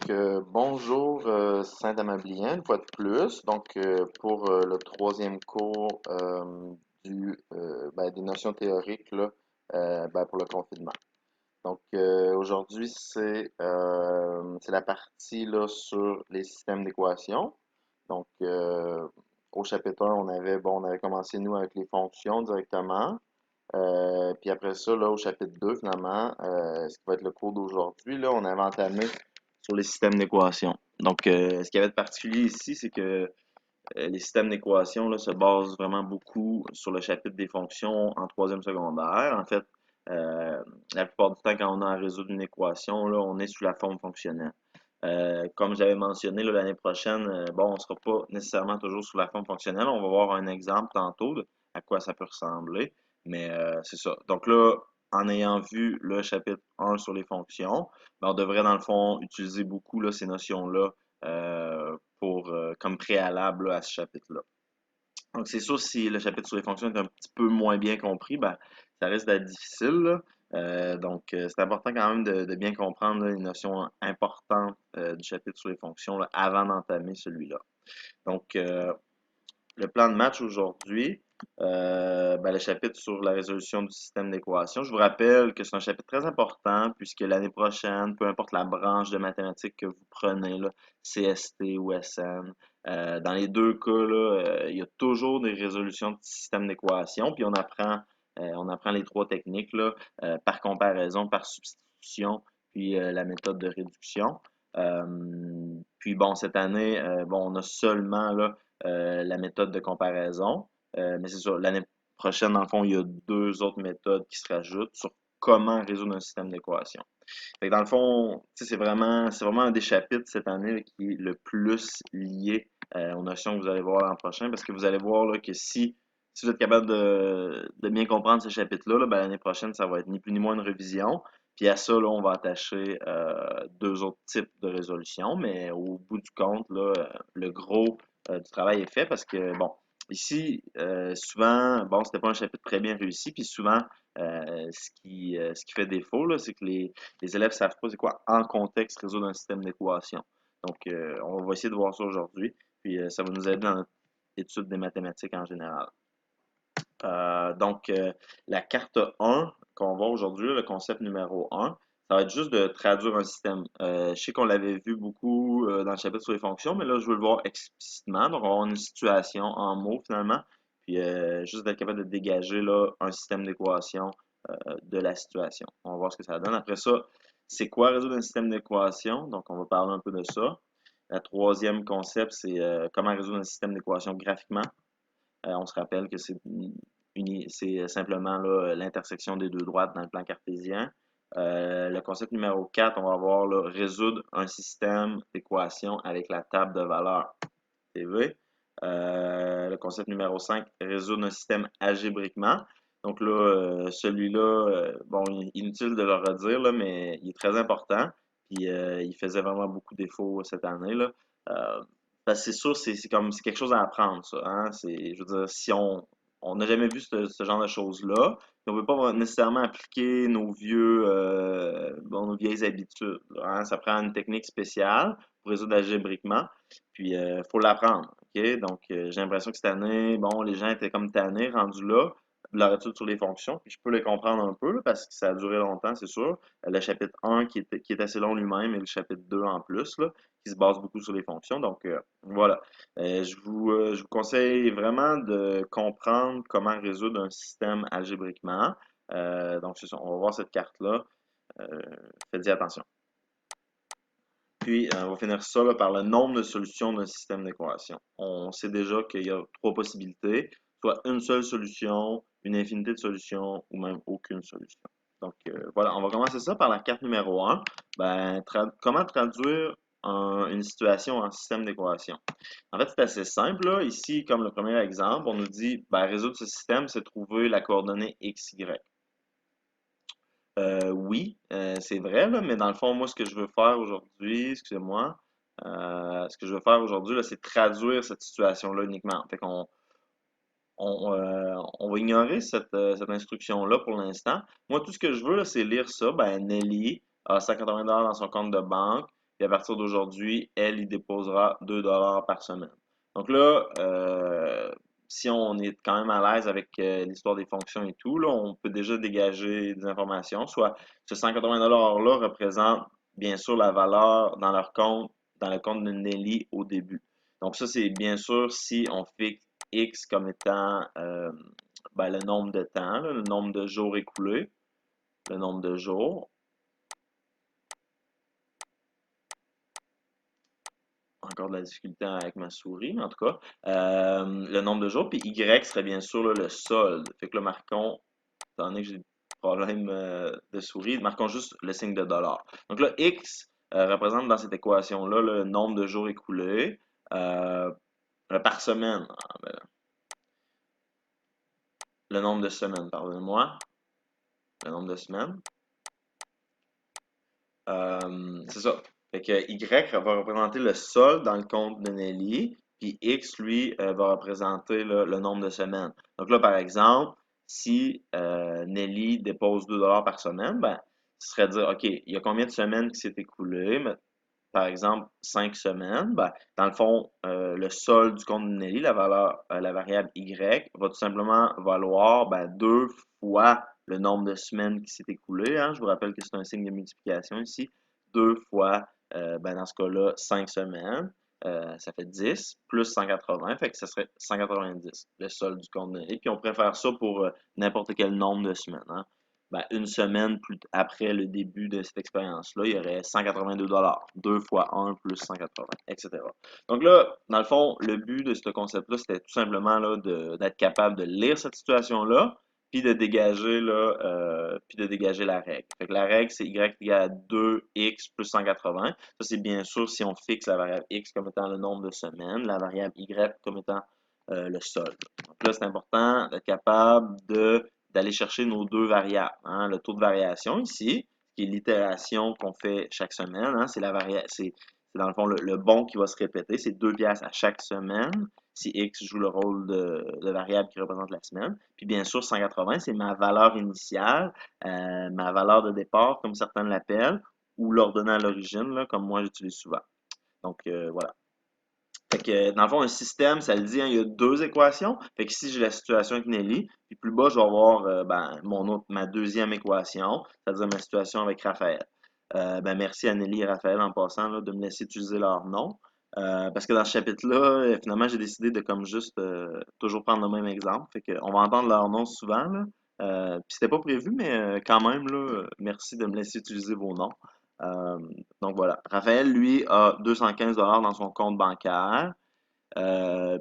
Bonjour Saint-Amablien, une fois de plus. Pour le troisième cours des notions théoriques là, pour le confinement. Aujourd'hui, c'est la partie là, sur les systèmes d'équations. Donc, euh, Au chapitre 1, on avait commencé nous avec les fonctions directement. Puis après ça, là, au chapitre 2 finalement, ce qui va être le cours d'aujourd'hui, là, on avait entamé sur les systèmes d'équations. Ce qu'il y avait de particulier ici, c'est que les systèmes d'équations là, se basent vraiment beaucoup sur le chapitre des fonctions en troisième secondaire. En fait, euh, la plupart du temps, quand on a à résoudre une équation, là, on est sous la forme fonctionnelle. Comme j'avais mentionné, l'année prochaine, on ne sera pas nécessairement toujours sous la forme fonctionnelle. On va voir un exemple tantôt de à quoi ça peut ressembler. Mais c'est ça. Donc là, en ayant vu le chapitre 1 sur les fonctions, on devrait dans le fond utiliser beaucoup là, ces notions-là comme préalable là, à ce chapitre-là. Donc, c'est sûr, si le chapitre sur les fonctions est un petit peu moins bien compris, ça risque d'être difficile, là. C'est important quand même de bien comprendre là, les notions importantes du chapitre sur les fonctions là, avant d'entamer celui-là. Donc, euh, le plan de match aujourd'hui, le chapitre sur la résolution du système d'équations. Je vous rappelle que c'est un chapitre très important puisque l'année prochaine, peu importe la branche de mathématiques que vous prenez, là, CST ou SN, dans les deux cas, là, il y a toujours des résolutions de système d'équations, puis on apprend les trois techniques là, par comparaison, par substitution, puis la méthode de réduction. Cette année, on a seulement là, la méthode de comparaison. Mais c'est sûr, l'année prochaine, dans le fond, il y a deux autres méthodes qui se rajoutent sur comment résoudre un système d'équations. Fait que dans le fond, tu sais, c'est vraiment un des chapitres cette année là, qui est le plus lié aux notions que vous allez voir l'an prochain, parce que vous allez voir là, que si vous êtes capable de bien comprendre ce chapitre-là, là, l'année prochaine, ça va être ni plus ni moins une révision. Puis à ça, là, on va attacher deux autres types de résolutions, mais au bout du compte, là, le gros du travail est fait parce que, bon, ici, souvent, bon, c'était pas un chapitre très bien réussi, puis souvent, ce qui fait défaut, là, c'est que les élèves savent pas c'est quoi en contexte résoudre un système d'équation. On va essayer de voir ça aujourd'hui, puis ça va nous aider dans notre étude des mathématiques en général. La carte 1 qu'on voit aujourd'hui, le concept numéro 1, ça va être juste de traduire un système. Je sais qu'on l'avait vu beaucoup dans le chapitre sur les fonctions, mais là, je veux le voir explicitement. Donc, on va avoir une situation en mots finalement, puis juste d'être capable de dégager là, un système d'équation de la situation. On va voir ce que ça donne. Après ça, c'est quoi résoudre un système d'équation? Donc, on va parler un peu de ça. Le troisième concept, c'est comment résoudre un système d'équation graphiquement. On se rappelle que c'est simplement l'intersection des deux droites dans le plan cartésien. Le concept numéro 4, on va voir là, résoudre un système d'équations avec la table de valeurs TV. Le concept numéro 5, résoudre un système algébriquement. Donc là, celui-là, inutile de le redire, là, mais il est très important. Puis il faisait vraiment beaucoup défaut cette année. Là. Parce que c'est sûr, c'est quelque chose à apprendre, ça. Hein? Je veux dire, si on n'a jamais vu ce genre de choses-là, puis on ne peut pas nécessairement appliquer nos vieilles habitudes. Hein? Ça prend une technique spéciale pour résoudre algébriquement. Puis, il faut l'apprendre. OK? J'ai l'impression que cette année, bon, les gens étaient comme tannés, rendus là, de leur étude sur les fonctions. Puis, je peux les comprendre un peu, là, parce que ça a duré longtemps, c'est sûr. Le chapitre 1 qui est assez long lui-même et le chapitre 2 en plus, là, qui se base beaucoup sur les fonctions. Voilà. Je vous conseille vraiment de comprendre comment résoudre un système algébriquement. C'est ça. On va voir cette carte-là. Faites-y attention. Puis, on va finir ça là, par le nombre de solutions d'un système d'équation. On sait déjà qu'il y a trois possibilités, soit une seule solution, une infinité de solutions ou même aucune solution. Voilà, on va commencer ça par la carte numéro 1. Comment traduire une situation en système d'équation? En fait, c'est assez simple. Là. Ici, comme le premier exemple, on nous dit résoudre ce système, c'est trouver la coordonnée x, y. Oui, c'est vrai, là, mais dans le fond, moi, ce que je veux faire aujourd'hui, excusez-moi, ce que je veux faire aujourd'hui, là, c'est traduire cette situation-là uniquement. Fait qu'on on va ignorer cette instruction-là pour l'instant. Moi, tout ce que je veux, là, c'est lire ça. Nelly a 180 $ dans son compte de banque. puis à partir d'aujourd'hui, elle y déposera 2$ par semaine. Donc là, si on est quand même à l'aise avec l'histoire des fonctions et tout, là, on peut déjà dégager des informations. Soit ce 180$-là représente bien sûr la valeur dans leur compte, dans le compte de Nelly au début. Donc ça, c'est bien sûr si on fixe X comme étant ben, le nombre de temps, là, le nombre de jours écoulés, le nombre de jours. Encore de la difficulté avec ma souris, mais en tout cas, le nombre de jours, puis Y serait bien sûr là, le solde. Fait que là, marquons, étant donné que j'ai des problèmes de souris, marquons juste le signe de dollar. Donc là, X représente dans cette équation-là le nombre de jours écoulés par semaine. Ah, ben, le nombre de semaines, pardonnez-moi. Le nombre de semaines. C'est ça. Fait que Y va représenter le solde dans le compte de Nelly, puis X, lui, va représenter là, le nombre de semaines. Donc là, par exemple, si Nelly dépose 2$ par semaine, ben, ce serait dire, OK, il y a combien de semaines qui s'est écoulé? Par exemple, 5 semaines, ben, dans le fond, le solde du compte de Nelly, la valeur, la variable Y, va tout simplement valoir ben, 2 fois le nombre de semaines qui s'est écoulé. Hein. Je vous rappelle que c'est un signe de multiplication ici. 2 fois, ben, dans ce cas-là, 5 semaines. Ça fait 10 plus 180, fait que ça serait 190, le solde du compte de Nelly. Puis on préfère ça pour n'importe quel nombre de semaines. Hein. Ben, une semaine plus après le début de cette expérience-là, il y aurait 182$. 2 fois 1 plus 180, etc. Donc là, dans le fond, le but de ce concept-là, c'était tout simplement là, d'être capable de lire cette situation-là, puis de dégager la règle. Fait que la règle, c'est y égale à 2x plus 180. Ça, c'est bien sûr si on fixe la variable x comme étant le nombre de semaines, la variable y comme étant le solde. Donc là, c'est important d'être capable d'aller chercher nos deux variables. Hein. Le taux de variation ici, qui est l'itération qu'on fait chaque semaine, hein, c'est dans le fond le bon qui va se répéter, c'est 2 piastres à chaque semaine, si X joue le rôle de variable qui représente la semaine. Puis bien sûr, 180, c'est ma valeur initiale, ma valeur de départ, comme certains l'appellent, ou l'ordonnée à l'origine, là, comme moi j'utilise souvent. Donc voilà. Fait que, dans le fond, un système, ça le dit, hein, il y a deux équations. Fait que si j'ai la situation avec Nelly, puis plus bas, je vais avoir ben, ma deuxième équation, c'est-à-dire ma situation avec Raphaël. Ben, merci à Nelly et Raphaël en passant là, de me laisser utiliser leur nom. Parce que dans ce chapitre-là, finalement, j'ai décidé de comme juste toujours prendre le même exemple. Fait que on va entendre leur nom souvent. Là. Puis c'était pas prévu, mais quand même, là, merci de me laisser utiliser vos noms. Euh, donc voilà. Raphaël, lui, a 215$ dans son compte bancaire.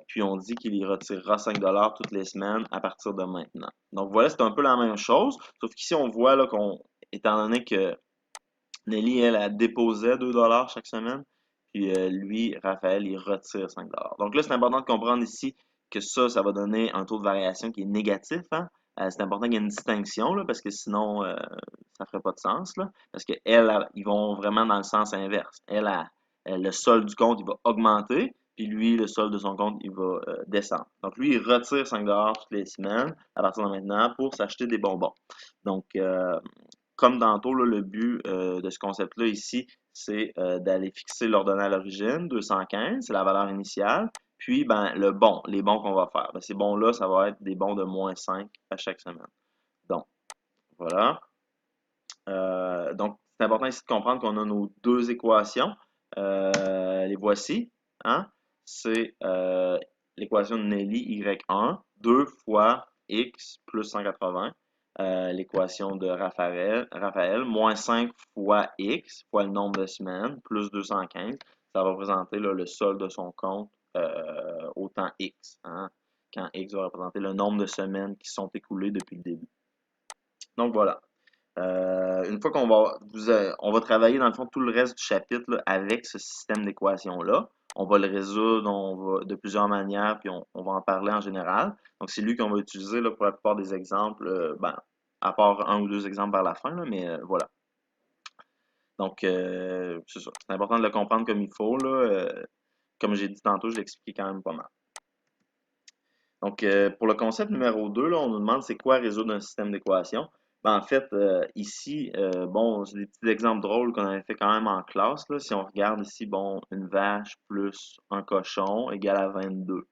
Puis on dit qu'il y retirera 5$ toutes les semaines à partir de maintenant. Donc voilà, c'est un peu la même chose. Sauf qu'ici, on voit là étant donné que Nelly, elle déposait 2$ chaque semaine, puis lui, Raphaël, il retire 5$. Donc là, c'est important de comprendre ici que ça va donner un taux de variation qui est négatif. Hein? C'est important qu'il y ait une distinction, là, parce que sinon, ça ferait pas de sens. Là, parce que ils vont vraiment dans le sens inverse. Le solde du compte, il va augmenter, puis lui, le solde de son compte, il va descendre. Donc lui, il retire 5$ toutes les semaines à partir de maintenant pour s'acheter des bonbons. Donc, comme tantôt, là, le but de ce concept-là ici, c'est d'aller fixer l'ordonnée à l'origine, 215, c'est la valeur initiale. Puis, ben, les bons qu'on va faire. Ben, ces bons-là, ça va être des bons de moins 5 à chaque semaine. Donc, voilà. Donc, c'est important ici de comprendre qu'on a nos deux équations. Les voici. Hein? C'est l'équation de Nelly, Y1, 2 fois X plus 180. L'équation de Raphaël, moins 5 fois X, fois le nombre de semaines, plus 215. Ça va représenter là, le solde de son compte au temps X. Hein? Quand X va représenter le nombre de semaines qui sont écoulées depuis le début. Donc voilà. Une fois on va travailler dans le fond tout le reste du chapitre là, avec ce système d'équations-là. On va le résoudre de plusieurs manières, puis on va en parler en général. Donc, c'est lui qu'on va utiliser là, pour la plupart des exemples, ben, à part un ou deux exemples vers la fin, là, mais voilà. Donc, c'est ça. C'est important de le comprendre comme il faut. Là, comme j'ai dit tantôt, je l'ai expliqué quand même pas mal. Donc, pour le concept numéro 2, là, on nous demande c'est quoi résoudre un système d'équations. Ben, en fait, ici, bon, c'est des petits exemples drôles qu'on avait fait quand même en classe, là. Si on regarde ici, bon, une vache plus un cochon égale à 22.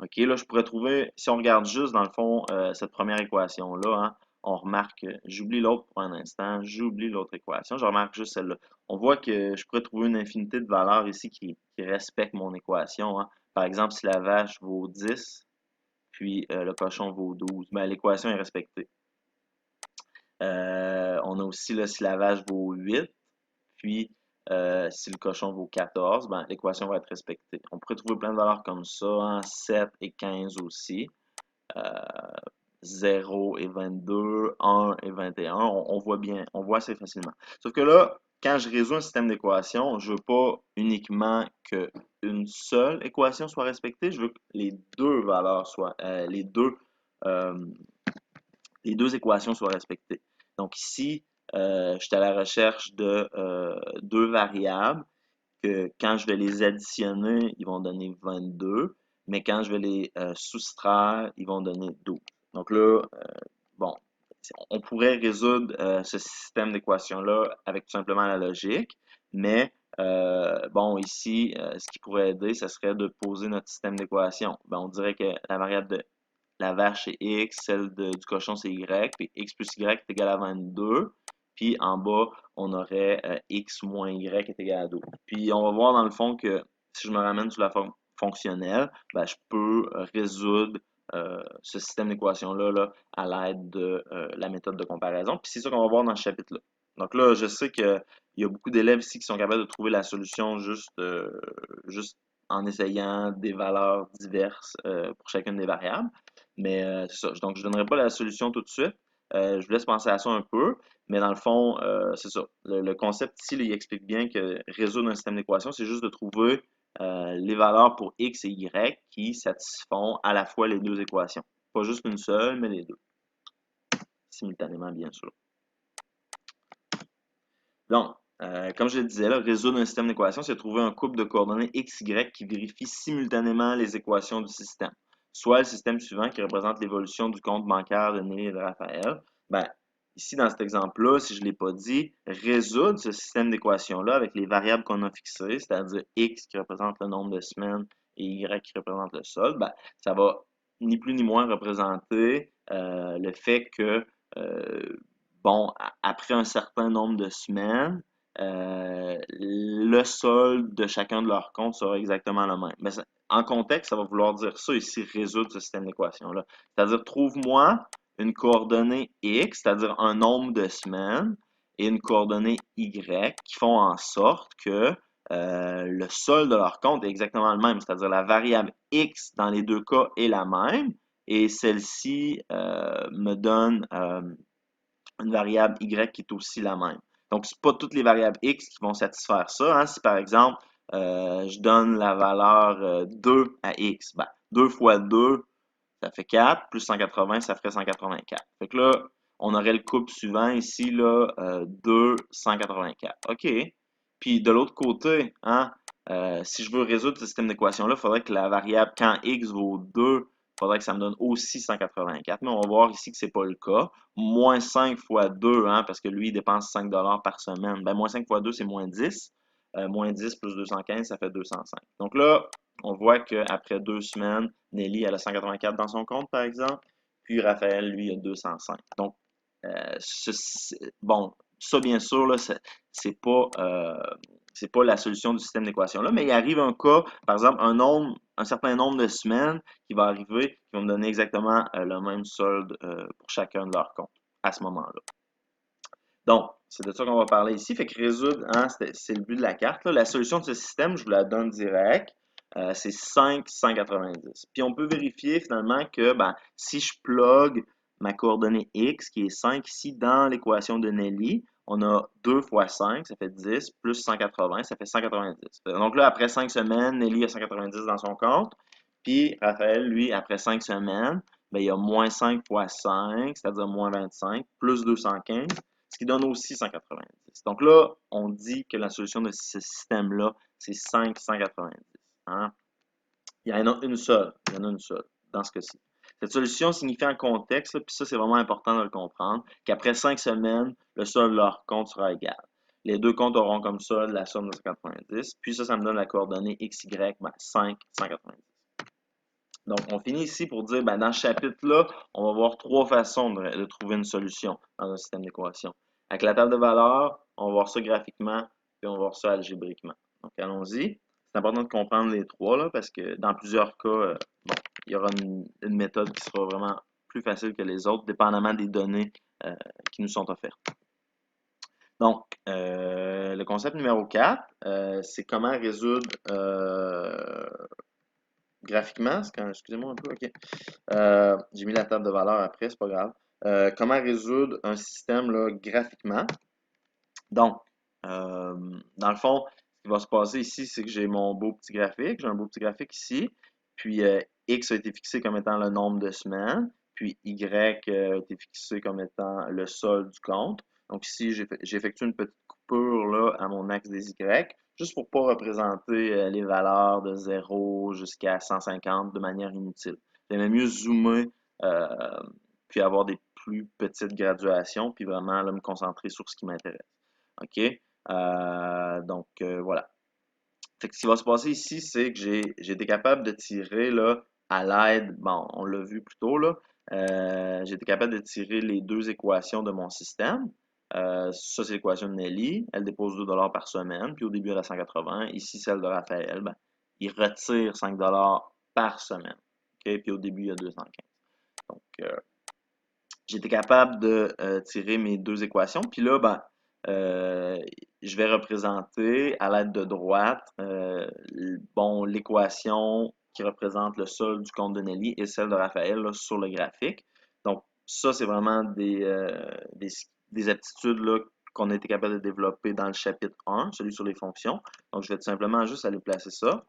OK, là, je pourrais trouver, si on regarde juste, dans le fond, cette première équation-là, hein, on remarque, j'oublie l'autre pour un instant, j'oublie l'autre équation, je remarque juste celle-là. On voit que je pourrais trouver une infinité de valeurs ici qui respectent mon équation, hein. Par exemple, si la vache vaut 10, puis le cochon vaut 12, ben, l'équation est respectée. On a aussi là, si la vache vaut 8, puis si le cochon vaut 14, ben, l'équation va être respectée. On pourrait trouver plein de valeurs comme ça, hein, 7 et 15 aussi, euh, 0 et 22, 1 et 21. On voit bien, on voit assez facilement. Sauf que là, quand je résous un système d'équations, je veux pas uniquement qu'une seule équation soit respectée, je veux que les deux valeurs soient, euh, les deux équations soient respectées. Donc ici, je suis à la recherche de deux variables que quand je vais les additionner, ils vont donner 22, mais quand je vais les soustraire, ils vont donner 12. Donc là, bon, on pourrait résoudre ce système d'équations-là avec tout simplement la logique, mais bon, ici, ce qui pourrait aider, ce serait de poser notre système d'équations. Ben, on dirait que la variable de la vache c'est X, celle du cochon c'est Y, puis X plus Y est égal à 22. Puis en bas, on aurait X moins Y est égal à 12. Puis on va voir dans le fond que si je me ramène sous la forme fonctionnelle, ben, je peux résoudre ce système d'équations-là là, à l'aide de la méthode de comparaison. Puis c'est ça qu'on va voir dans ce chapitre-là. Donc là, je sais qu'il y a beaucoup d'élèves ici qui sont capables de trouver la solution juste en essayant des valeurs diverses pour chacune des variables. Mais c'est ça. Donc, je ne donnerai pas la solution tout de suite. Je vous laisse penser à ça un peu. Mais dans le fond, c'est ça. Le concept ici, là, il explique bien que résoudre un système d'équations, c'est juste de trouver les valeurs pour X et Y qui satisfont à la fois les deux équations. Pas juste une seule, mais les deux. Simultanément, bien sûr. Donc, comme je le disais, là, résoudre un système d'équations, c'est trouver un couple de coordonnées x, y qui vérifie simultanément les équations du système. Soit le système suivant qui représente l'évolution du compte bancaire de Nelly et de Raphaël. Ben, ici, dans cet exemple-là, si je ne l'ai pas dit, résoudre ce système d'équations-là avec les variables qu'on a fixées, c'est-à-dire x qui représente le nombre de semaines et y qui représente le solde, ben, ça va ni plus ni moins représenter le fait que bon, après un certain nombre de semaines, le solde de chacun de leurs comptes sera exactement le même. Mais en contexte, ça va vouloir dire ça ici, résoudre ce système d'équations-là. C'est-à-dire, trouve-moi une coordonnée X, c'est-à-dire un nombre de semaines, et une coordonnée Y qui font en sorte que le solde de leur compte est exactement le même. C'est-à-dire, la variable X dans les deux cas est la même, et celle-ci me donne une variable y qui est aussi la même. Donc, ce pas toutes les variables x qui vont satisfaire ça. Hein. Si par exemple, je donne la valeur 2 à x, ben, 2 fois 2, ça fait 4, plus 180, ça ferait 184. Fait que là, on aurait le couple suivant ici, là, 2, 184. OK. Puis de l'autre côté, hein, si je veux résoudre ce système d'équation-là, il faudrait que la variable quand x vaut 2, il faudrait que ça me donne aussi 184. Mais on va voir ici que ce n'est pas le cas. Moins 5 fois 2, hein, parce que lui, il dépense 5 par semaine. Ben, moins 5 fois 2, c'est moins 10. Moins 10 plus 215, ça fait 205. Donc là, on voit qu'après 2 semaines, Nelly, elle a 184 dans son compte, par exemple. Puis Raphaël, lui, a 205. Donc, bon, ça, bien sûr, là, c'est pas la solution du système d'équation là, mais il arrive un cas, par exemple, un certain nombre de semaines qui va arriver, qui vont me donner exactement le même solde pour chacun de leurs comptes à ce moment-là. Donc, c'est de ça qu'on va parler ici. Fait que résoudre, hein, c'est le but de la carte, là. La solution de ce système, je vous la donne direct. C'est 5,190. Puis on peut vérifier finalement que ben, si je plug ma coordonnée x, qui est 5 ici, dans l'équation de Nelly, on a 2 fois 5, ça fait 10, plus 180, ça fait 190. Donc là, après 5 semaines, Nelly a 190 dans son compte. Puis Raphaël, lui, après 5 semaines, ben, il y a moins 5 fois 5, c'est-à-dire moins 25, plus 215, ce qui donne aussi 190. Donc là, on dit que la solution de ce système-là, c'est 590. Hein? Il y en a une seule. Il y en a une seule dans ce cas-ci. Cette solution signifie en contexte, là, puis ça, c'est vraiment important de le comprendre, qu'après 5 semaines, le solde de leur compte sera égal. Les deux comptes auront comme ça la somme de 190, puis ça me donne la coordonnée XY, ben 5, 190. Donc, on finit ici pour dire, ben, dans ce chapitre-là, on va voir trois façons de trouver une solution dans un système d'équation. Avec la table de valeurs, on va voir ça graphiquement, puis on va voir ça algébriquement. Donc, allons-y. C'est important de comprendre les trois, là, parce que dans plusieurs cas, bon, il y aura une méthode qui sera vraiment plus facile que les autres, dépendamment des données qui nous sont offertes. Donc, le concept numéro 4, c'est comment résoudre graphiquement, excusez-moi un peu, ok. J'ai mis la table de valeur après, c'est pas grave. Comment résoudre un système là, graphiquement? Donc, dans le fond, ce qui va se passer ici, c'est que j'ai mon beau petit graphique. J'ai un beau petit graphique ici. Puis, X a été fixé comme étant le nombre de semaines. Puis, Y a été fixé comme étant le solde du compte. Donc, ici, j'effectue une petite coupure là, à mon axe des Y, juste pour ne pas représenter les valeurs de 0 jusqu'à 150 de manière inutile. J'aimais mieux zoomer, euh, puis avoir des plus petites graduations, puis vraiment là, me concentrer sur ce qui m'intéresse. OK? Voilà. Fait que ce qui va se passer ici, c'est que j'ai été capable de tirer là, à l'aide, bon, on l'a vu plus tôt, là, j'ai été capable de tirer les deux équations de mon système. Ça, c'est l'équation de Nelly. Elle dépose 2 par semaine, puis au début, elle a 180. Ici, celle de Raphaël, ben, il retire 5 par semaine. OK? Puis au début, il y a 215. Donc, j'ai été capable de tirer mes deux équations. Puis là, ben, je vais représenter à l'aide de droite bon, l'équation qui représente le solde du compte de Nelly et celle de Raphaël là, sur le graphique. Donc, ça, c'est vraiment des aptitudes là, qu'on a été capable de développer dans le chapitre 1, celui sur les fonctions. Donc, je vais tout simplement juste aller placer ça.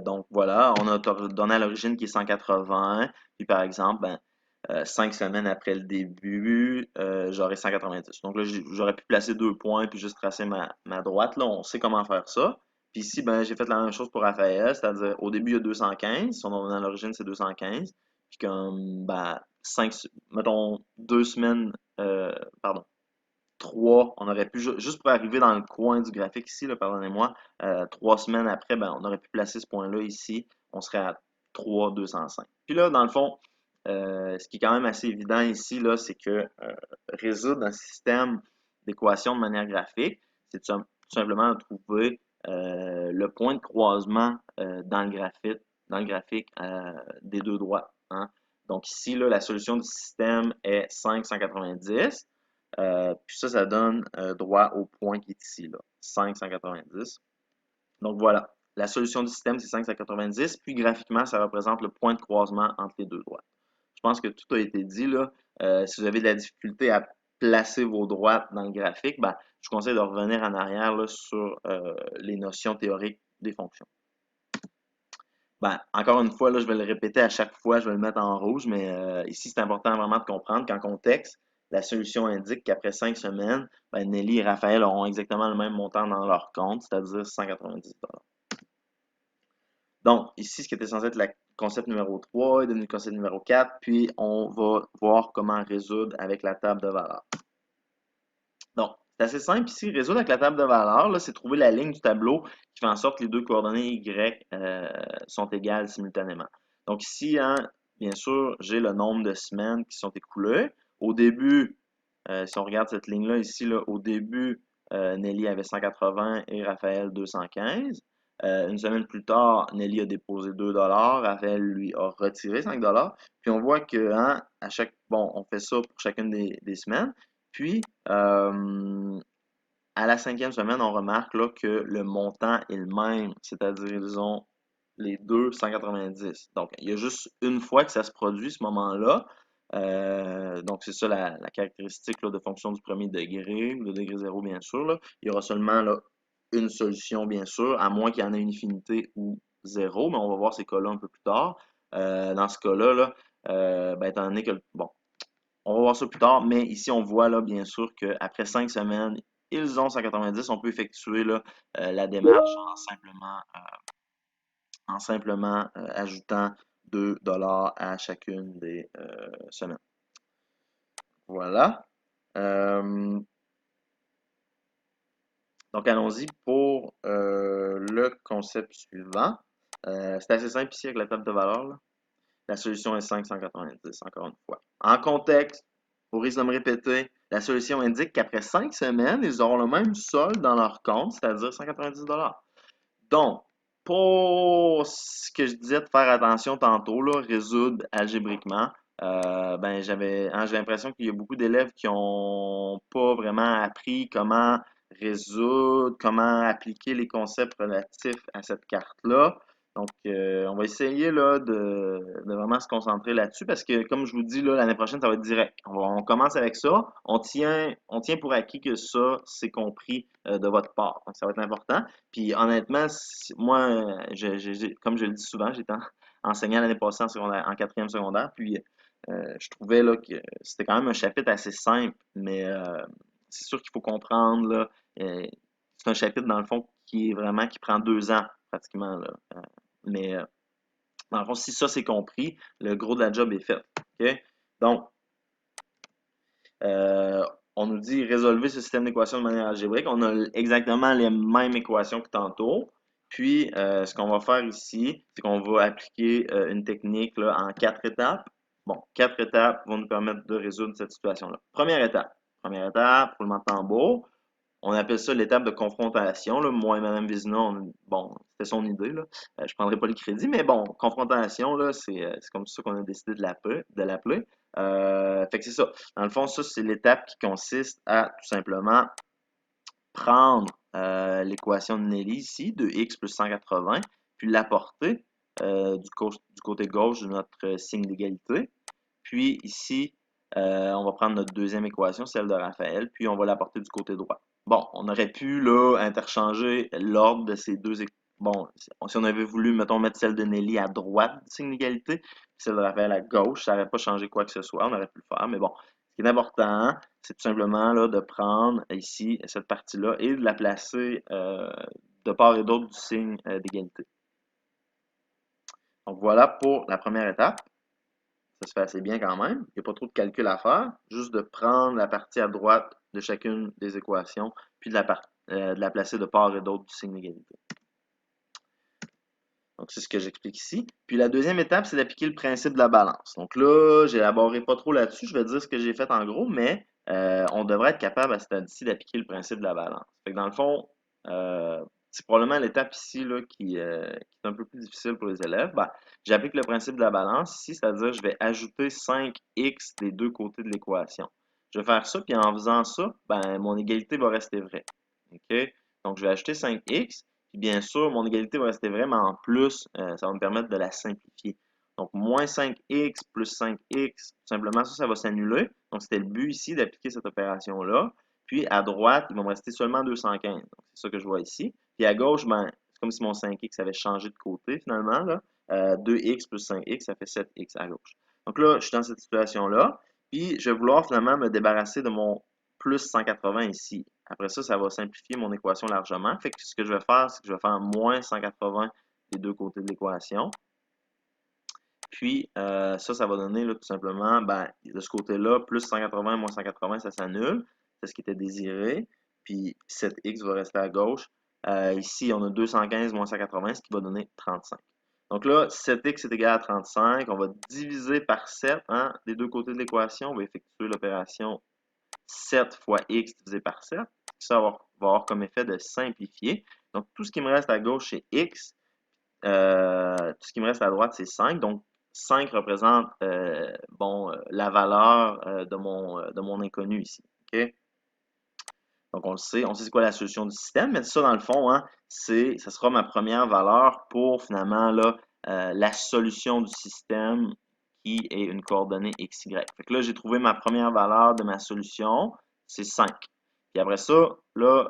Donc voilà, on a donné à l'origine qui est 180. Puis par exemple, ben, 5 semaines après le début, j'aurai 190. Donc là, j'aurais pu placer 2 points puis juste tracer ma droite. Là, on sait comment faire ça. Puis ici, ben, j'ai fait la même chose pour Raphaël, c'est-à-dire au début, il y a 215. Son nom à l'origine, c'est 215. Puis comme, ben, 5, mettons, 2 semaines, pardon, 3, on aurait pu, juste pour arriver dans le coin du graphique ici, pardonnez-moi, 3 semaines après, ben, on aurait pu placer ce point-là ici, on serait à 3,205. Puis là, dans le fond, ce qui est quand même assez évident ici, là, c'est que résoudre un système d'équations de manière graphique, c'est tout simplement de trouver le point de croisement dans le graphique des deux droites. Hein. Donc ici, là, la solution du système est 590. Puis ça donne droit au point qui est ici, là, 590. Donc voilà, la solution du système, c'est 590, puis graphiquement, ça représente le point de croisement entre les deux droites. Je pense que tout a été dit, là. Si vous avez de la difficulté à placer vos droites dans le graphique, ben, je vous conseille de revenir en arrière là, sur les notions théoriques des fonctions. Ben, encore une fois, là, je vais le répéter à chaque fois, je vais le mettre en rouge, mais ici, c'est important vraiment de comprendre qu'en contexte, la solution indique qu'après 5 semaines, ben, Nelly et Raphaël auront exactement le même montant dans leur compte, c'est-à-dire 190 $. Donc, ici, ce qui était censé être le concept numéro 3 est devenu le concept numéro 4, puis on va voir comment résoudre avec la table de valeurs. Donc, c'est assez simple ici. Résoudre avec la table de valeurs, c'est trouver la ligne du tableau qui fait en sorte que les deux coordonnées Y sont égales simultanément. Donc ici, hein, bien sûr, j'ai le nombre de semaines qui sont écoulées. Au début, si on regarde cette ligne-là ici, là, au début, Nelly avait 180 et Raphaël 215. Une semaine plus tard, Nelly a déposé 2 Raphaël lui a retiré 5 Puis on voit que hein, bon, on fait ça pour chacune des semaines. Puis, à la 5e semaine, on remarque là, que le montant est le même, c'est-à-dire ils ont les deux 190. Donc, il y a juste une fois que ça se produit, ce moment-là. Donc, c'est ça la caractéristique là, de fonction du premier degré, ou de degré zéro, bien sûr. Là. Il y aura seulement là, une solution, bien sûr, à moins qu'il y en ait une infinité ou zéro, mais on va voir ces cas-là un peu plus tard. Dans ce cas-là, là, ben, étant donné que, bon, on va voir ça plus tard, mais ici, on voit là, bien sûr, qu'après 5 semaines, ils ont 190. On peut effectuer là, la démarche en simplement ajoutant 2 à chacune des semaines. Voilà. Donc, allons-y pour le concept suivant. C'est assez simple ici avec la table de valeur, là. La solution est 590, encore une fois. En contexte, au risque de me répéter, la solution indique qu'après 5 semaines, ils auront le même solde dans leur compte, c'est-à-dire 190 $. Donc, pour ce que je disais de faire attention tantôt, là, résoudre algébriquement, ben j'ai l'impression qu'il y a beaucoup d'élèves qui n'ont pas vraiment appris comment résoudre, comment appliquer les concepts relatifs à cette carte-là. Donc, on va essayer là, de vraiment se concentrer là-dessus parce que, comme je vous dis, là, l'année prochaine, ça va être direct. On commence avec ça. On tient pour acquis que ça, c'est compris de votre part. Donc, ça va être important. Puis honnêtement, moi, comme je le dis souvent, j'étais enseignant l'année passée en quatrième secondaire, puis je trouvais là, que c'était quand même un chapitre assez simple, mais c'est sûr qu'il faut comprendre, là, c'est un chapitre dans le fond qui prend 2 ans pratiquement, là. Mais dans le fond, si ça c'est compris, le gros de la job est fait. OK? Donc, euh, on nous dit résolver ce système d'équations de manière algébrique. On a exactement les mêmes équations que tantôt. Puis, ce qu'on va faire ici, c'est qu'on va appliquer une technique là, en 4 étapes. Bon, 4 étapes vont nous permettre de résoudre cette situation-là. Première étape, roulement de tambour. On appelle ça l'étape de confrontation, là. Moi et Mme Vézina, bon, c'était son idée, là. Je ne prendrai pas le crédit, mais bon, confrontation, là, c'est comme ça qu'on a décidé de l'appeler. Fait que c'est ça. Dans le fond, ça, c'est l'étape qui consiste à tout simplement prendre l'équation de Nelly ici, de x plus 180, puis l'apporter du côté gauche de notre signe d'égalité. Puis ici, on va prendre notre deuxième équation, celle de Raphaël, puis on va l'apporter du côté droit. Bon, on aurait pu là interchanger l'ordre de ces deux équations. Bon, si on avait voulu, mettons, mettre celle de Nelly à droite du signe d'égalité, puis celle de Raphaël à gauche, ça n'aurait pas changé quoi que ce soit, on aurait pu le faire, mais bon, ce qui est important, c'est tout simplement là, de prendre ici cette partie-là et de la placer de part et d'autre du signe d'égalité. Donc voilà pour la première étape. Ça se fait assez bien quand même. Il n'y a pas trop de calcul à faire. Juste de prendre la partie à droite de chacune des équations, puis de la placer de part et d'autre du signe d'égalité. Donc, c'est ce que j'explique ici. Puis la deuxième étape, c'est d'appliquer le principe de la balance. Donc là, j'élaborerai pas trop là-dessus. Je vais dire ce que j'ai fait en gros, mais on devrait être capable à ce stade-ci d'appliquer le principe de la balance. Fait que dans le fond, c'est probablement l'étape ici là, qui est un peu plus difficile pour les élèves. Ben, j'applique le principe de la balance ici, c'est-à-dire je vais ajouter 5x des deux côtés de l'équation. Je vais faire ça, puis en faisant ça, ben, mon égalité va rester vraie. OK? Donc, je vais ajouter 5x. Puis bien sûr, mon égalité va rester vraie, mais en plus, ça va me permettre de la simplifier. Donc, moins 5x plus 5x, tout simplement, ça va s'annuler. Donc, c'était le but ici d'appliquer cette opération-là. Puis, à droite, il va me rester seulement 215. Donc, c'est ça que je vois ici. Puis, à gauche, ben, c'est comme si mon 5x avait changé de côté, finalement, là. 2x plus 5x, ça fait 7x à gauche. Donc là, je suis dans cette situation-là. Puis, je vais vouloir finalement me débarrasser de mon plus 180 ici. Après ça, ça va simplifier mon équation largement. Fait que ce que je vais faire, c'est que je vais faire moins 180 des deux côtés de l'équation. Puis, ça va donner là, tout simplement, ben, de ce côté-là, plus 180 moins 180, ça s'annule. C'est ce qui était désiré. Puis, 7x va rester à gauche. Ici, on a 215 moins 180, ce qui va donner 35. Donc là, 7x est égal à 35. On va diviser par 7 hein, des deux côtés de l'équation. On va effectuer l'opération 7 fois x divisé par 7. Ça va avoir comme effet de simplifier. Donc, tout ce qui me reste à gauche, c'est x. Tout ce qui me reste à droite, c'est 5. Donc, 5 représente la valeur de mon inconnu ici. OK? Donc, on sait c'est quoi la solution du système, mais ça, dans le fond, hein, ça sera ma première valeur pour finalement là, la solution du système qui est une coordonnée x, y. Fait que là, j'ai trouvé ma première valeur de ma solution, c'est 5. Puis après ça, là,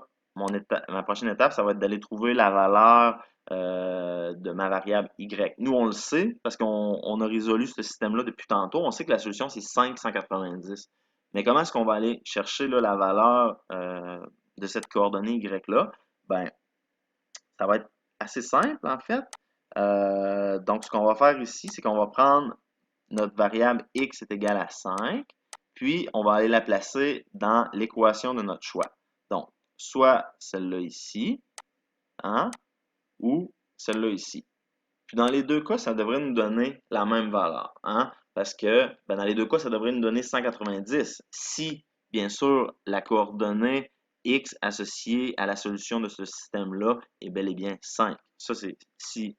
ma prochaine étape, ça va être d'aller trouver la valeur de ma variable y. Nous, on le sait parce qu'on a résolu ce système-là depuis tantôt. On sait que la solution, c'est 590. Mais comment est-ce qu'on va aller chercher là, la valeur de cette coordonnée y-là? Ben, ça va être assez simple, en fait. Donc, ce qu'on va faire ici, c'est qu'on va prendre notre variable x est égal à 5, puis on va aller la placer dans l'équation de notre choix. Donc, soit celle-là ici, hein, ou celle-là ici. Puis dans les deux cas, ça devrait nous donner la même valeur, hein, parce que dans les deux cas, ça devrait nous donner 190 si, bien sûr, la coordonnée x associée à la solution de ce système-là est bel et bien 5. Ça, c'est si.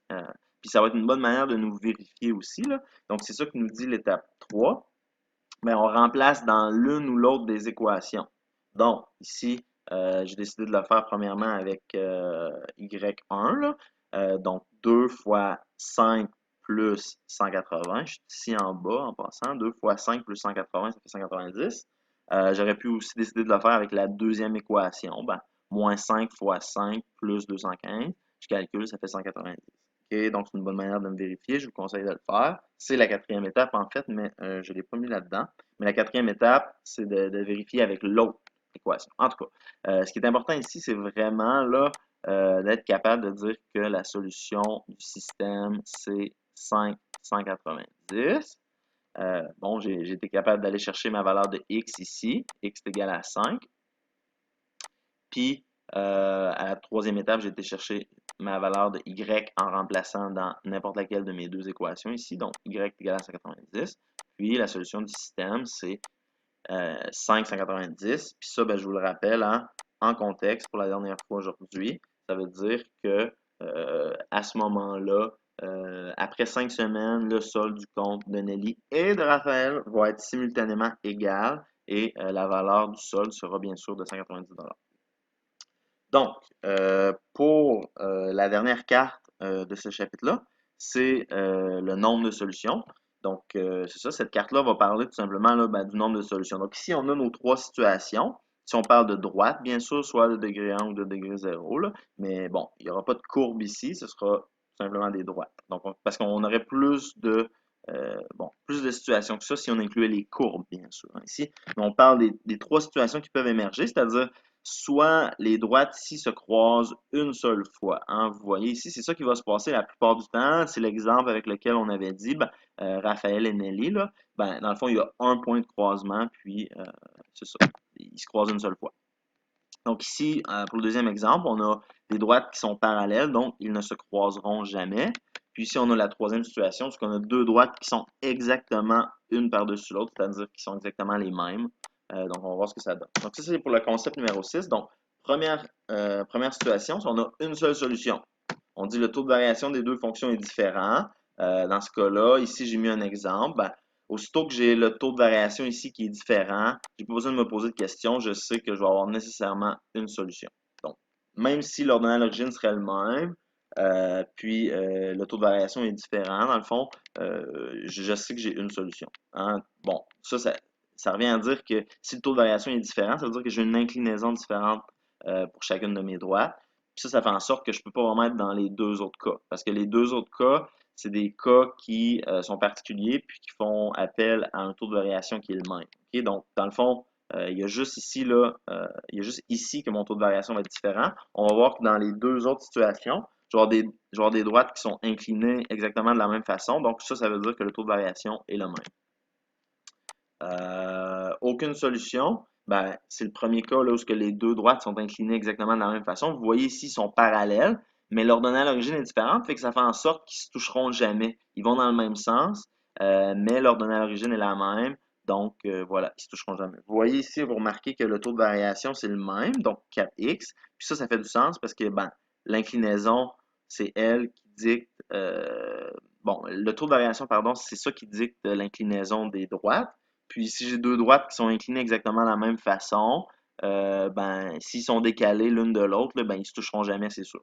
Puis ça va être une bonne manière de nous vérifier aussi, là. Donc, c'est ça que nous dit l'étape 3. Mais on remplace dans l'une ou l'autre des équations. Donc, ici, j'ai décidé de le faire premièrement avec y1, là. Donc, 2 fois 5 plus 180. Je suis ici en bas en passant. 2 fois 5 plus 180, ça fait 190. J'aurais pu aussi décider de le faire avec la deuxième équation. Ben, moins 5 fois 5 plus 215. Je calcule, ça fait 190. OK, donc c'est une bonne manière de me vérifier. Je vous conseille de le faire. C'est la quatrième étape en fait, mais je ne l'ai pas mis là-dedans. Mais la quatrième étape, c'est de vérifier avec l'autre équation. En tout cas, ce qui est important ici, c'est vraiment là d'être capable de dire que la solution du système, c'est 590. Bon, j'ai été capable d'aller chercher ma valeur de x ici. X est égal à 5. Puis, à la troisième étape, j'ai été chercher ma valeur de y en remplaçant dans n'importe laquelle de mes deux équations ici. Donc, y est égal à 190. Puis, la solution du système, c'est 590. Puis ça, ben, je vous le rappelle, hein, en contexte, pour la dernière fois aujourd'hui, ça veut dire que à ce moment-là, après 5 semaines, le solde du compte de Nelly et de Raphaël va être simultanément égal et la valeur du solde sera bien sûr de 190 $. Donc, pour la dernière carte de ce chapitre-là, c'est le nombre de solutions. Donc, c'est ça, cette carte-là va parler tout simplement là, ben, du nombre de solutions. Donc, ici, on a nos trois situations. Si on parle de droite, bien sûr, soit de degré 1 ou de degré 0, là, mais bon, il n'y aura pas de courbe ici, ce sera tout simplement des droites. Donc, parce qu'on aurait plus de situations que ça si on incluait les courbes, bien sûr, hein, ici. Mais on parle des trois situations qui peuvent émerger, c'est-à-dire soit les droites ici se croisent une seule fois, hein. Vous voyez ici, c'est ça qui va se passer la plupart du temps. C'est l'exemple avec lequel on avait dit, ben, Raphaël et Nelly, là, ben, dans le fond, il y a un point de croisement, puis c'est ça, ils se croisent une seule fois. Donc ici, pour le deuxième exemple, on a des droites qui sont parallèles, donc ils ne se croiseront jamais. Puis ici, on a la troisième situation, c'est qu'on a deux droites qui sont exactement une par-dessus l'autre, c'est-à-dire qui sont exactement les mêmes. Donc, on va voir ce que ça donne. Donc, ça, c'est pour le concept numéro 6. Donc, première situation, on a une seule solution. On dit le taux de variation des deux fonctions est différent. Dans ce cas-là, ici, j'ai mis un exemple. Ben, aussitôt que j'ai le taux de variation ici qui est différent, j'ai pas besoin de me poser de questions. Je sais que je vais avoir nécessairement une solution. Donc, même si l'ordonnée à l'origine serait le même, puis le taux de variation est différent, dans le fond, je sais que j'ai une solution, hein. Bon, ça revient à dire que si le taux de variation est différent, ça veut dire que j'ai une inclinaison différente pour chacune de mes droites. Puis ça fait en sorte que je ne peux pas vraiment être dans les deux autres cas. Parce que les deux autres cas, c'est des cas qui sont particuliers puis qui font appel à un taux de variation qui est le même. Okay? Donc, dans le fond, il y a juste ici, là, il y a juste ici que mon taux de variation va être différent. On va voir que dans les deux autres situations, je vais avoir des droites qui sont inclinées exactement de la même façon. Donc, ça veut dire que le taux de variation est le même. Aucune solution. Ben, c'est le premier cas là, où les deux droites sont inclinées exactement de la même façon. Vous voyez ici, ils sont parallèles, mais l'ordonnée à l'origine est différente, fait que ça fait en sorte qu'ils ne se toucheront jamais. Ils vont dans le même sens, mais l'ordonnée à l'origine est la même. Donc, voilà, ils ne se toucheront jamais. Vous voyez ici, vous remarquez que le taux de variation, c'est le même, donc 4x. Puis ça fait du sens parce que ben, l'inclinaison, c'est elle qui dicte. Bon, le taux de variation, pardon, c'est ça qui dicte l'inclinaison des droites. Puis si j'ai deux droites qui sont inclinées exactement de la même façon, ben, s'ils sont décalés l'une de l'autre, ben, ils ne se toucheront jamais, c'est sûr.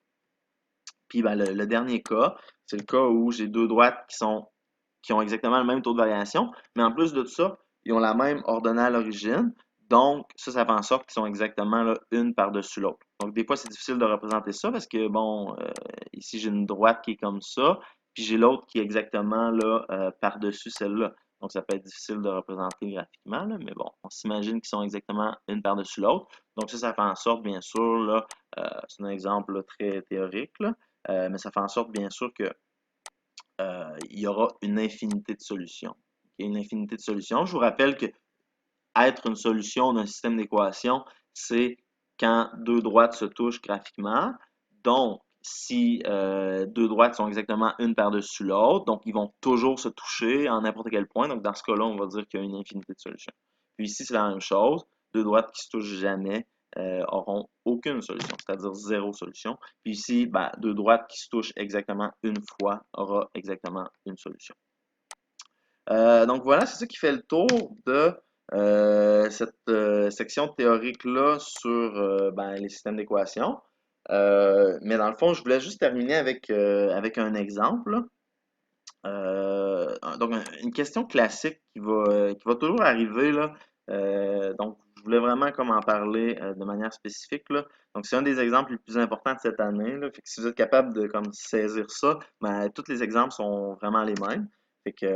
Puis ben, le dernier cas, c'est le cas où j'ai deux droites qui ont exactement le même taux de variation, mais en plus de tout ça, ils ont la même ordonnée à l'origine. Donc, ça fait en sorte qu'ils sont exactement là, une par-dessus l'autre. Donc, des fois, c'est difficile de représenter ça parce que, bon, ici, j'ai une droite qui est comme ça, puis j'ai l'autre qui est exactement là, par-dessus celle-là. Donc, ça peut être difficile de représenter graphiquement, là, mais bon, on s'imagine qu'ils sont exactement une par-dessus l'autre. Donc, ça fait en sorte, bien sûr, là, c'est un exemple là, très théorique, là, mais ça fait en sorte, bien sûr, que il y aura une infinité de solutions. Okay? Une infinité de solutions. Je vous rappelle que être une solution d'un système d'équation, c'est quand deux droites se touchent graphiquement. Donc, si deux droites sont exactement une par-dessus l'autre, donc ils vont toujours se toucher en n'importe quel point. Donc, dans ce cas-là, on va dire qu'il y a une infinité de solutions. Puis ici, c'est la même chose. Deux droites qui se touchent jamais auront aucune solution, c'est-à-dire zéro solution. Puis ici, ben, deux droites qui se touchent exactement une fois aura exactement une solution. Donc voilà, c'est ça qui fait le tour de cette section théorique-là sur ben, les systèmes d'équations. Mais dans le fond, je voulais juste terminer avec un exemple, là. Donc, une question classique qui va toujours arriver, là. Donc, je voulais vraiment comme en parler de manière spécifique, là. Donc, c'est un des exemples les plus importants de cette année, là. Fait que si vous êtes capable de comme saisir ça, ben, tous les exemples sont vraiment les mêmes. Fait que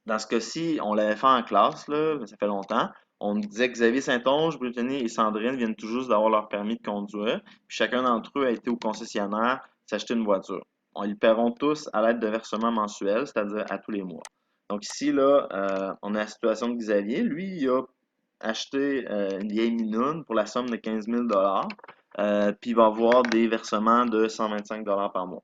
dans ce cas-ci, on l'avait fait en classe, là, ça fait longtemps. On me disait que Xavier Saint-Onge, Brittany et Sandrine viennent tout juste d'avoir leur permis de conduire. Puis chacun d'entre eux a été au concessionnaire s'acheter une voiture. Ils le paieront tous à l'aide de versements mensuels, c'est-à-dire à tous les mois. Donc ici, là, on a la situation de Xavier. Lui, il a acheté une vieille minoune pour la somme de 15 000 puis il va avoir des versements de 125 par mois.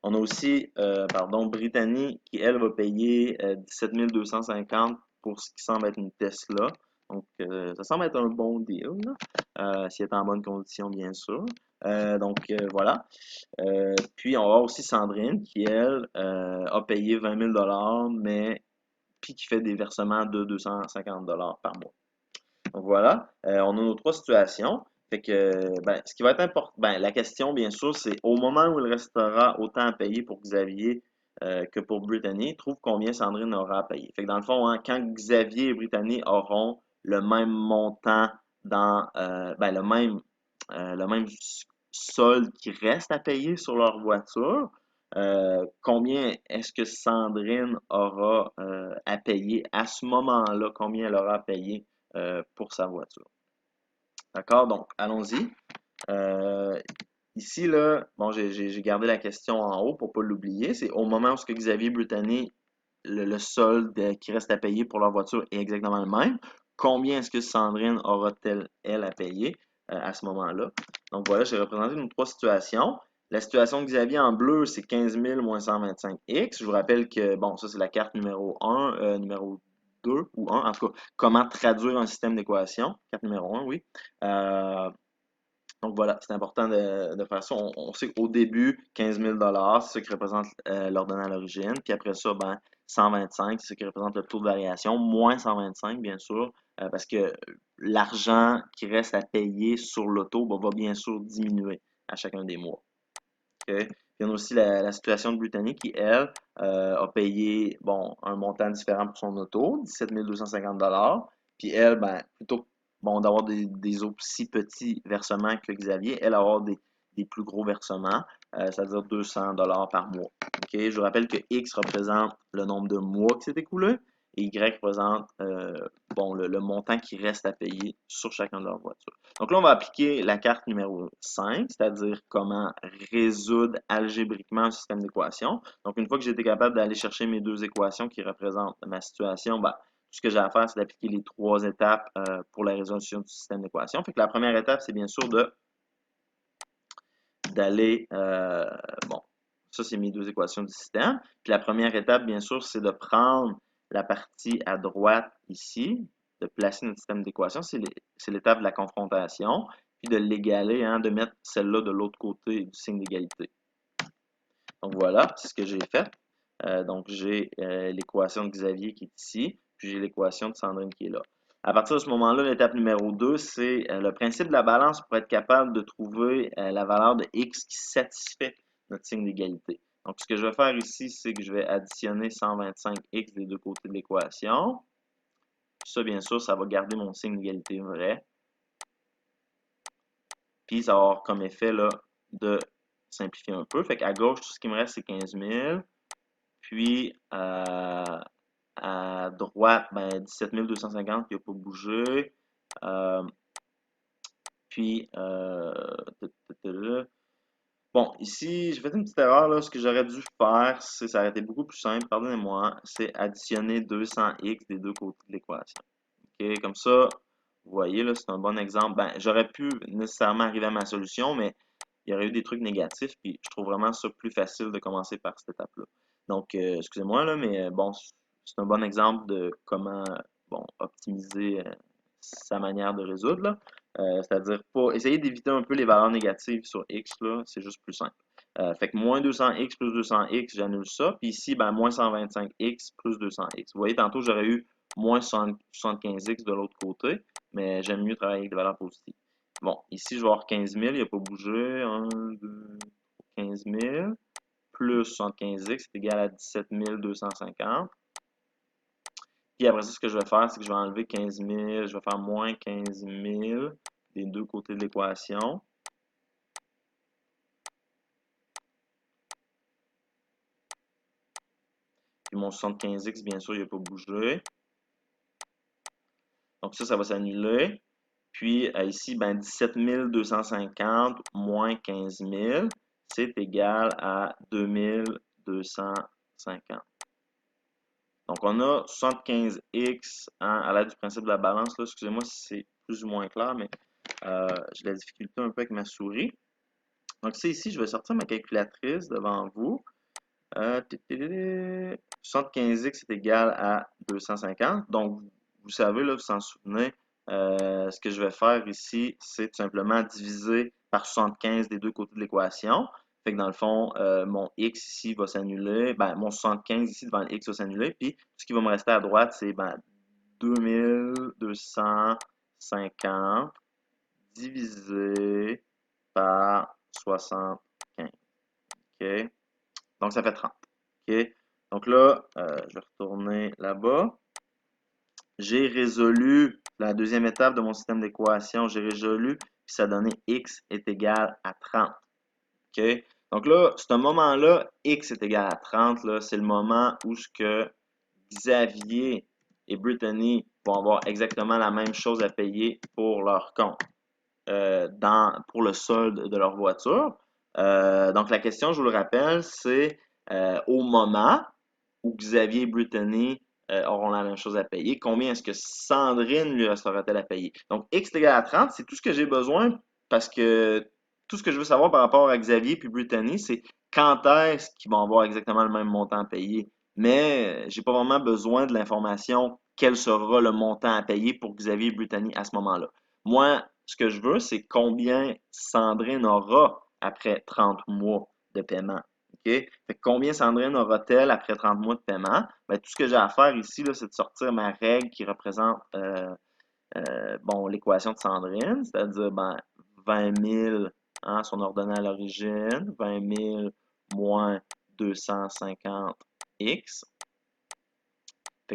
On a aussi, pardon, Brittany qui, elle, va payer 17 250 pour ce qui semble être une Tesla. Donc, ça semble être un bon deal, là, s'il est en bonne condition, bien sûr. Voilà. Puis, on va avoir aussi Sandrine qui, elle, a payé 20 000 mais puis qui fait des versements de 250 par mois. Donc voilà, on a nos trois situations. Fait que, ben, ce qui va être important, ben, la question, bien sûr, c'est au moment où il restera autant à payer pour Xavier que pour Brittany, trouve combien Sandrine aura à payer. Fait que dans le fond, hein, quand Xavier et Brittany auront le même montant dans, ben, le même solde qui reste à payer sur leur voiture, combien est-ce que Sandrine aura à payer à ce moment-là, combien elle aura à payer pour sa voiture. D'accord? Donc, allons-y. Euh, Ici, là, bon, j'ai gardé la question en haut pour ne pas l'oublier. C'est au moment où ce que Xavier Brittany, le solde qui reste à payer pour leur voiture est exactement le même. Combien est-ce que Sandrine aura-t-elle, elle, à payer à ce moment-là? Donc voilà, j'ai représenté nos trois situations. La situation de Xavier en bleu, c'est 15 000 moins 125x. Je vous rappelle que, bon, ça c'est la carte numéro 1, numéro 2 ou 1, en tout cas, comment traduire un système d'équation. Carte numéro 1, oui. Donc voilà, c'est important de faire ça. On sait qu'au début, 15 000 c'est ce qui représente l'ordonnée à l'origine. Puis après ça, ben, 125, c'est ce qui représente le taux de variation, moins 125, bien sûr, parce que l'argent qui reste à payer sur l'auto va bien sûr diminuer à chacun des mois. Okay? Puis on a aussi la situation de Brittany qui, elle, a payé bon, un montant différent pour son auto, 17 250 Puis elle, ben, plutôt bon, d'avoir des aussi petits versements que Xavier, elle va avoir des plus gros versements, c'est-à-dire 200 par mois. Okay? Je vous rappelle que X représente le nombre de mois qui s'est écoulé et Y représente bon, le montant qui reste à payer sur chacun de leurs voitures. Donc là, on va appliquer la carte numéro 5, c'est-à-dire comment résoudre algébriquement un système d'équations. Donc, une fois que j'ai été capable d'aller chercher mes deux équations qui représentent ma situation, ben, tout ce que j'ai à faire, c'est d'appliquer les trois étapes pour la résolution du système d'équations. Fait que la première étape, c'est bien sûr d'aller, bon, ça c'est mes deux équations du système. Puis la première étape, bien sûr, c'est de prendre la partie à droite ici, de placer notre système d'équations, c'est l'étape de la confrontation, puis de l'égaler, hein, de mettre celle-là de l'autre côté du signe d'égalité. Donc voilà, c'est ce que j'ai fait. Donc j'ai l'équation de Xavier qui est ici, puis j'ai l'équation de Sandrine qui est là. À partir de ce moment-là, l'étape numéro 2, c'est le principe de la balance pour être capable de trouver la valeur de x qui satisfait notre signe d'égalité. Donc, ce que je vais faire ici, c'est que je vais additionner 125x des deux côtés de l'équation. Ça, bien sûr, ça va garder mon signe d'égalité vrai. Puis, ça va avoir comme effet là, de simplifier un peu. Fait qu'à gauche, tout ce qui me reste, c'est 15 000. Puis, à droite, ben, 17 250 qui n'a pas bougé. Puis, Bon, ici, j'ai fait une petite erreur, là. Ce que j'aurais dû faire, c'est, ça aurait été beaucoup plus simple, pardonnez-moi, c'est additionner 200x des deux côtés de l'équation. OK, comme ça, vous voyez, là, c'est un bon exemple. Ben, j'aurais pu nécessairement arriver à ma solution, mais il y aurait eu des trucs négatifs, puis je trouve vraiment ça plus facile de commencer par cette étape-là. Donc, excusez-moi, là, mais bon, c'est un bon exemple de comment, bon, optimiser sa manière de résoudre, là. C'est-à-dire pas essayer d'éviter un peu les valeurs négatives sur x, là, c'est juste plus simple. Fait que moins 200x plus 200x, j'annule ça. Puis ici, ben, moins 125x plus 200x. Vous voyez, tantôt, j'aurais eu moins 75x de l'autre côté, mais j'aime mieux travailler avec des valeurs positives. Bon, ici, je vais avoir 15 000, il n'a pas bougé. 1, 2, 15 000 plus 75x, c'est égal à 17 250. Puis après ça, ce que je vais faire, c'est que je vais enlever 15 000, je vais faire moins 15 000 des deux côtés de l'équation. Puis mon 75x, bien sûr, il n'a pas bougé. Donc ça va s'annuler. Puis ici, ben, 17 250 moins 15 000, c'est égal à 2250. Donc on a 75x à l'aide du principe de la balance. Excusez-moi si c'est plus ou moins clair, mais j'ai de la difficulté un peu avec ma souris. Donc c'est ici, je vais sortir ma calculatrice devant vous. 75x est égal à 250. Donc, vous savez, là, vous en souvenez, ce que je vais faire ici, c'est tout simplement diviser par 75 des deux côtés de l'équation. Fait que dans le fond, mon x ici va s'annuler. Ben, mon 75 ici devant le x va s'annuler. Puis, ce qui va me rester à droite, c'est ben, 2250 divisé par 75. OK? Donc, ça fait 30. OK? Donc là, je vais retourner là-bas. J'ai résolu la deuxième étape de mon système d'équation. J'ai résolu, puis ça donnait x est égal à 30. OK? Donc là, ce moment-là, x est égal à 30, c'est le moment où ce que Xavier et Brittany vont avoir exactement la même chose à payer pour leur compte, pour le solde de leur voiture. Donc la question, je vous le rappelle, c'est au moment où Xavier et Brittany auront la même chose à payer, combien est-ce que Sandrine lui restera-t-elle à payer? Donc, x est égal à 30, c'est tout ce que j'ai besoin parce que tout ce que je veux savoir par rapport à Xavier et Brittany, c'est quand est-ce qu'ils vont avoir exactement le même montant à payer. Mais j'ai pas vraiment besoin de l'information quel sera le montant à payer pour Xavier et Brittany à ce moment-là. Moi, ce que je veux, c'est combien Sandrine aura après 30 mois de paiement. OK? Fait que combien Sandrine aura-t-elle après 30 mois de paiement? Ben, tout ce que j'ai à faire ici, c'est de sortir ma règle qui représente bon, l'équation de Sandrine, c'est-à-dire ben, 20 000 hein, son ordonnée à l'origine, 20 000 moins 250x. Fait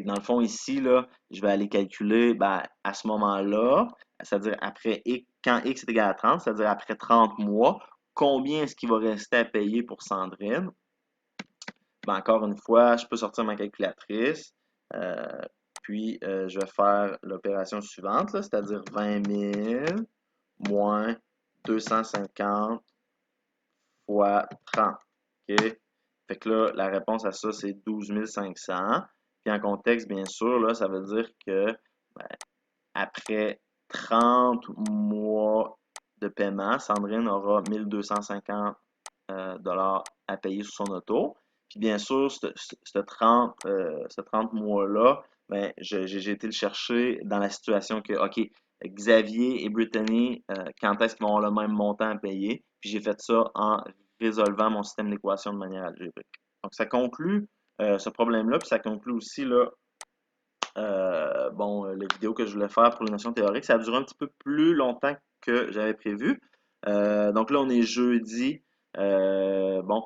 que dans le fond, ici, là, je vais aller calculer ben, à ce moment-là, c'est-à-dire après quand x est égal à 30, c'est-à-dire après 30 mois, combien est-ce qu'il va rester à payer pour Sandrine? Ben, encore une fois, je peux sortir ma calculatrice, euh, puis je vais faire l'opération suivante, c'est-à-dire 20 000 moins 250 fois 30. OK? Fait que là, la réponse à ça, c'est 12 500. Puis en contexte, bien sûr, là, ça veut dire que ben, après 30 mois de paiement, Sandrine aura 1250 dollars à payer sur son auto. Puis bien sûr, ce 30 mois-là, ben, j'ai été le chercher dans la situation que, OK, Xavier et Brittany, quand est-ce qu'ils vont avoir le même montant à payer? Puis j'ai fait ça en résolvant mon système d'équation de manière algébrique. Donc ça conclut ce problème-là, puis ça conclut aussi là, bon, la vidéo que je voulais faire pour les notions théoriques. Ça a duré un petit peu plus longtemps que j'avais prévu. Donc là, on est jeudi. Bon,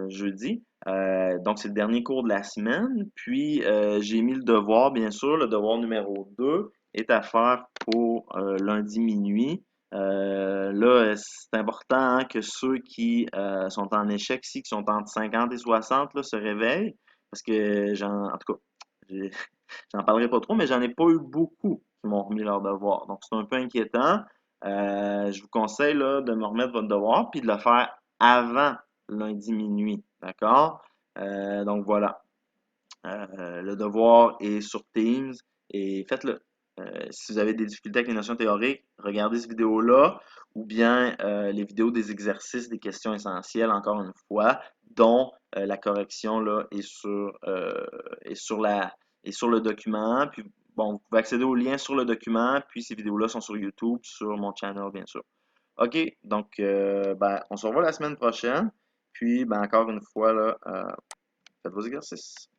jeudi. Donc, c'est le dernier cours de la semaine. Puis, j'ai mis le devoir, bien sûr. Le devoir numéro 2 est à faire pour lundi minuit. Là, c'est important hein, que ceux qui sont en échec ici, qui sont entre 50 et 60, là, se réveillent. Parce que, en tout cas, j'en parlerai pas trop, mais j'en ai pas eu beaucoup qui m'ont remis leur devoir. Donc, c'est un peu inquiétant. Je vous conseille là, de me remettre votre devoir puis de le faire avant lundi minuit. D'accord? Donc voilà. Le devoir est sur Teams et faites-le. Si vous avez des difficultés avec les notions théoriques, regardez cette vidéo-là ou bien les vidéos des exercices, des questions essentielles, encore une fois, dont la correction là, est sur le document. Puis, bon, vous pouvez accéder au lien sur le document, puis ces vidéos-là sont sur YouTube, sur mon channel, bien sûr. OK, donc ben, on se revoit la semaine prochaine. Puis, ben, encore une fois, là, faites vos exercices.